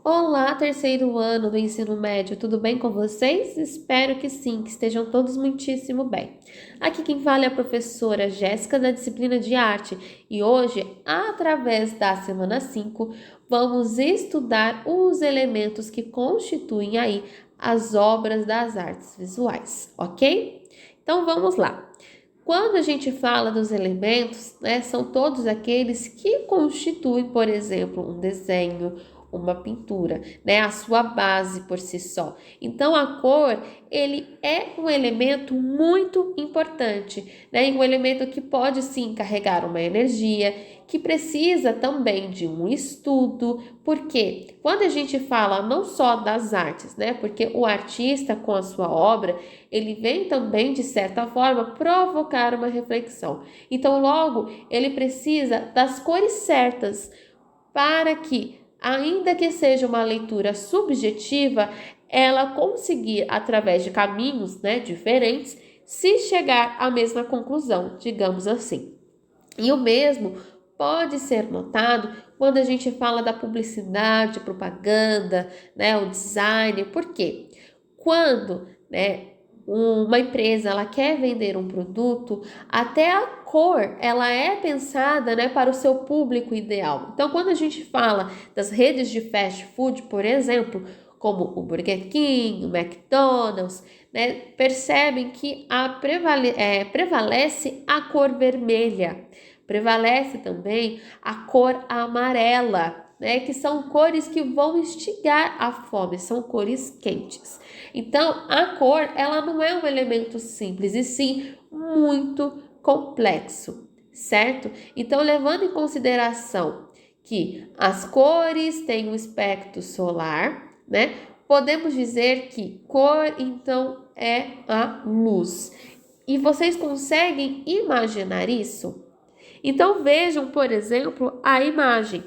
Olá, terceiro ano do ensino médio, tudo bem com vocês? Espero que sim, que estejam todos muitíssimo bem. Aqui quem fala é a professora Jéssica da disciplina de arte e hoje, através da semana 5, vamos estudar os elementos que constituem aí as obras das artes visuais, ok? Então vamos lá. Quando a gente fala dos elementos, né, são todos aqueles que constituem, por exemplo, um desenho, uma pintura, né, a sua base por si só. Então, a cor, ele é um elemento muito importante, né, e um elemento que pode sim carregar uma energia, que precisa também de um estudo, porque quando a gente fala não só das artes, né, porque o artista com a sua obra ele vem também, de certa forma, provocar uma reflexão. Então, logo, ele precisa das cores certas para que, ainda que seja uma leitura subjetiva, ela conseguir, através de caminhos, né, diferentes, se chegar à mesma conclusão, digamos assim. E o mesmo pode ser notado quando a gente fala da publicidade, propaganda, né, o design. Por quê? Quando, né, uma empresa ela quer vender um produto, até a cor ela é pensada, né, para o seu público ideal. Então, quando a gente fala das redes de fast food, por exemplo, como o Burger King, o McDonald's, né, percebem que prevalece a cor vermelha, prevalece também a cor amarela, né, que são cores que vão instigar a fome, são cores quentes. Então, a cor, ela não é um elemento simples, e sim muito complexo, certo? Então, levando em consideração que as cores têm um espectro solar, né? Podemos dizer que cor, então, é a luz. E vocês conseguem imaginar isso? Então, vejam, por exemplo, a imagem.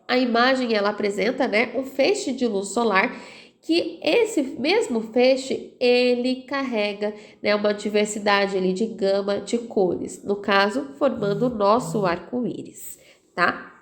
A imagem ela apresenta, né, um feixe de luz solar que esse mesmo feixe ele carrega, né, uma diversidade ali de gama de cores, no caso formando o nosso arco-íris, tá?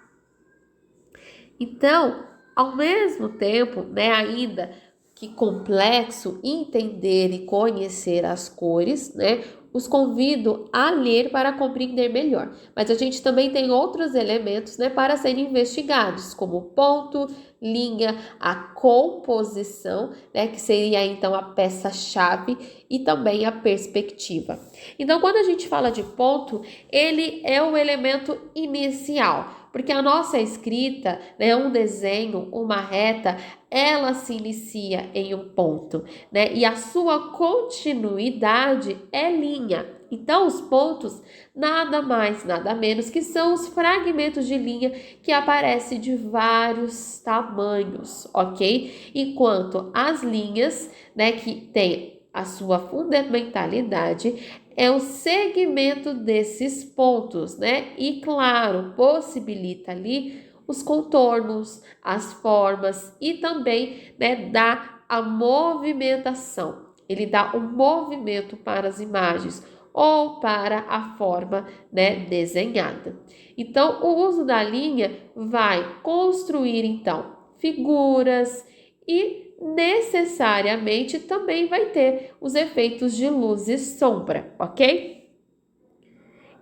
Então, ao mesmo tempo, né, ainda que complexo entender e conhecer as cores, né, os convido a ler para compreender melhor. Mas a gente também tem outros elementos, né, para serem investigados, como o ponto, linha, a composição, né, que seria então a peça-chave e também a perspectiva. Então, quando a gente fala de ponto, ele é o elemento inicial, porque a nossa escrita, né, um desenho, uma reta, ela se inicia em um ponto, né? E a sua continuidade é linha. Então, os pontos, nada mais, nada menos que são os fragmentos de linha que aparecem de vários tamanhos, ok? Enquanto as linhas, né, que têm a sua fundamentalidade, é o segmento desses pontos, né? E claro, possibilita ali os contornos, as formas e também, né, dá a movimentação. Ele dá um movimento para as imagens ou para a forma, né, desenhada. Então, o uso da linha vai construir então figuras e necessariamente também vai ter os efeitos de luz e sombra, ok?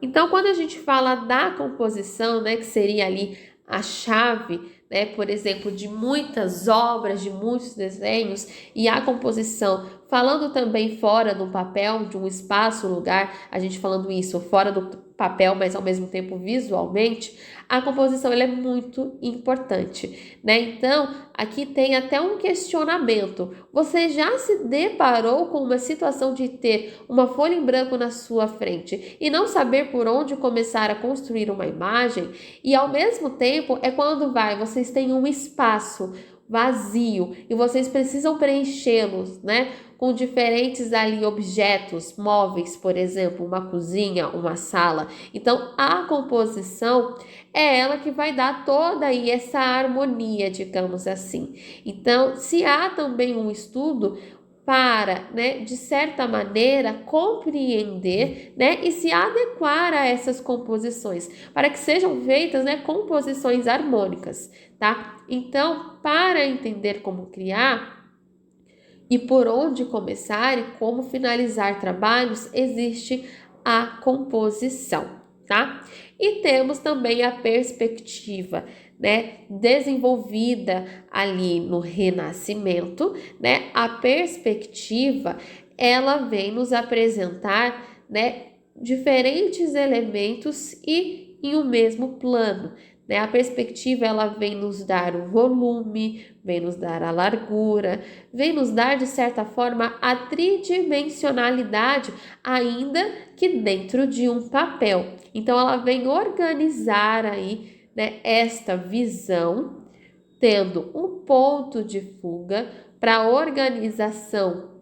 Então, quando a gente fala da composição, né, que seria ali a chave, né, por exemplo, de muitas obras, de muitos desenhos, e a composição, falando também fora do papel, de um espaço, lugar, a gente falando isso fora do papel, mas ao mesmo tempo visualmente, a composição ela é muito importante, né? Então, aqui tem até um questionamento. Você já se deparou com uma situação de ter uma folha em branco na sua frente e não saber por onde começar a construir uma imagem? E ao mesmo tempo é quando vocês têm um espaço vazio e vocês precisam preenchê-los, né? Com diferentes ali objetos, móveis, por exemplo, uma cozinha, uma sala. Então, a composição é ela que vai dar toda aí essa harmonia, digamos assim. Então, se há também um estudo, para, né, de certa maneira, compreender, né, e se adequar a essas composições, para que sejam feitas, né, composições harmônicas, tá? Então, para entender como criar e por onde começar e como finalizar trabalhos, existe a composição, tá? E temos também a perspectiva, né, desenvolvida ali no Renascimento, né? A perspectiva, ela vem nos apresentar, né, diferentes elementos e em um mesmo plano, né? A perspectiva, ela vem nos dar o volume, vem nos dar a largura, vem nos dar, de certa forma, a tridimensionalidade, ainda que dentro de um papel. Então, ela vem organizar aí, né, esta visão, tendo um ponto de fuga para a organização,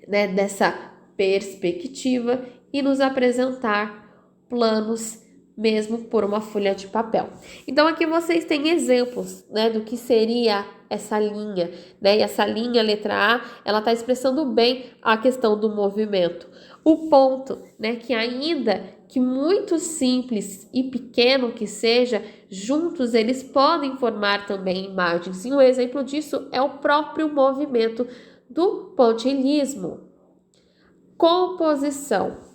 né, dessa perspectiva e nos apresentar planos mesmo por uma folha de papel. Então aqui vocês têm exemplos, né, do que seria essa linha, né? E essa linha, letra A, ela está expressando bem a questão do movimento. O ponto, né, que ainda que muito simples e pequeno que seja, juntos eles podem formar também imagens. E um exemplo disso é o próprio movimento do pontilhismo. Composição.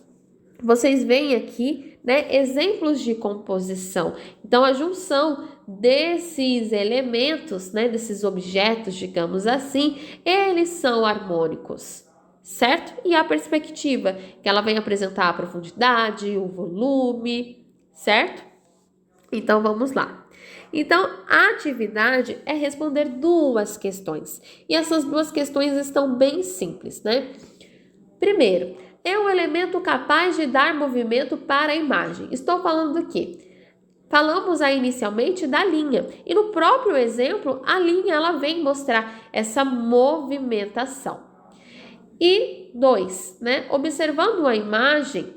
Vocês veem aqui, né, exemplos de composição. Então, a junção desses elementos, né, desses objetos, digamos assim, eles são harmônicos, certo? E a perspectiva, que ela vem apresentar a profundidade, o volume, certo? Então, vamos lá. Então, a atividade é responder duas questões. E essas duas questões estão bem simples, né? Primeiro, é um elemento capaz de dar movimento para a imagem. Estou falando do quê? Falamos aí inicialmente da linha. E no próprio exemplo, a linha ela vem mostrar essa movimentação. E 2, né? Observando a imagem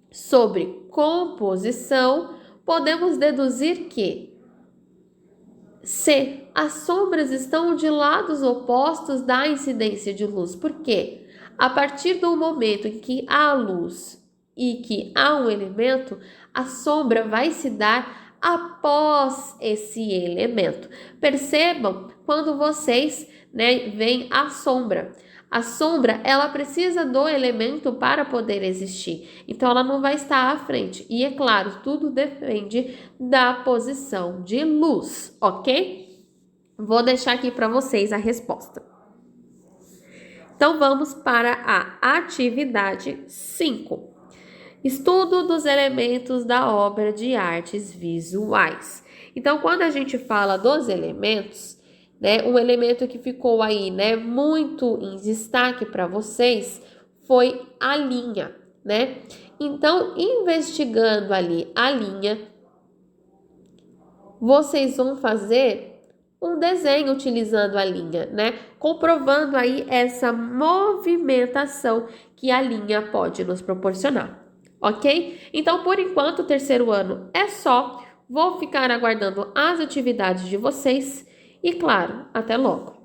sobre composição, podemos deduzir que se as sombras estão de lados opostos da incidência de luz. Por quê? A partir do momento em que há luz e que há um elemento, a sombra vai se dar após esse elemento. Percebam quando vocês, né, veem a sombra. A sombra, ela precisa do elemento para poder existir. Então, ela não vai estar à frente. E, é claro, tudo depende da posição de luz, ok? Vou deixar aqui para vocês a resposta. Então, vamos para a atividade 5. Estudo dos elementos da obra de artes visuais. Então, quando a gente fala dos elementos, né, um elemento que ficou aí, né, muito em destaque para vocês foi a linha, né? Então, investigando ali a linha, vocês vão fazer um desenho utilizando a linha, né? Comprovando aí essa movimentação que a linha pode nos proporcionar, ok? Então, por enquanto, o terceiro ano é só. Vou ficar aguardando as atividades de vocês e, claro, até logo!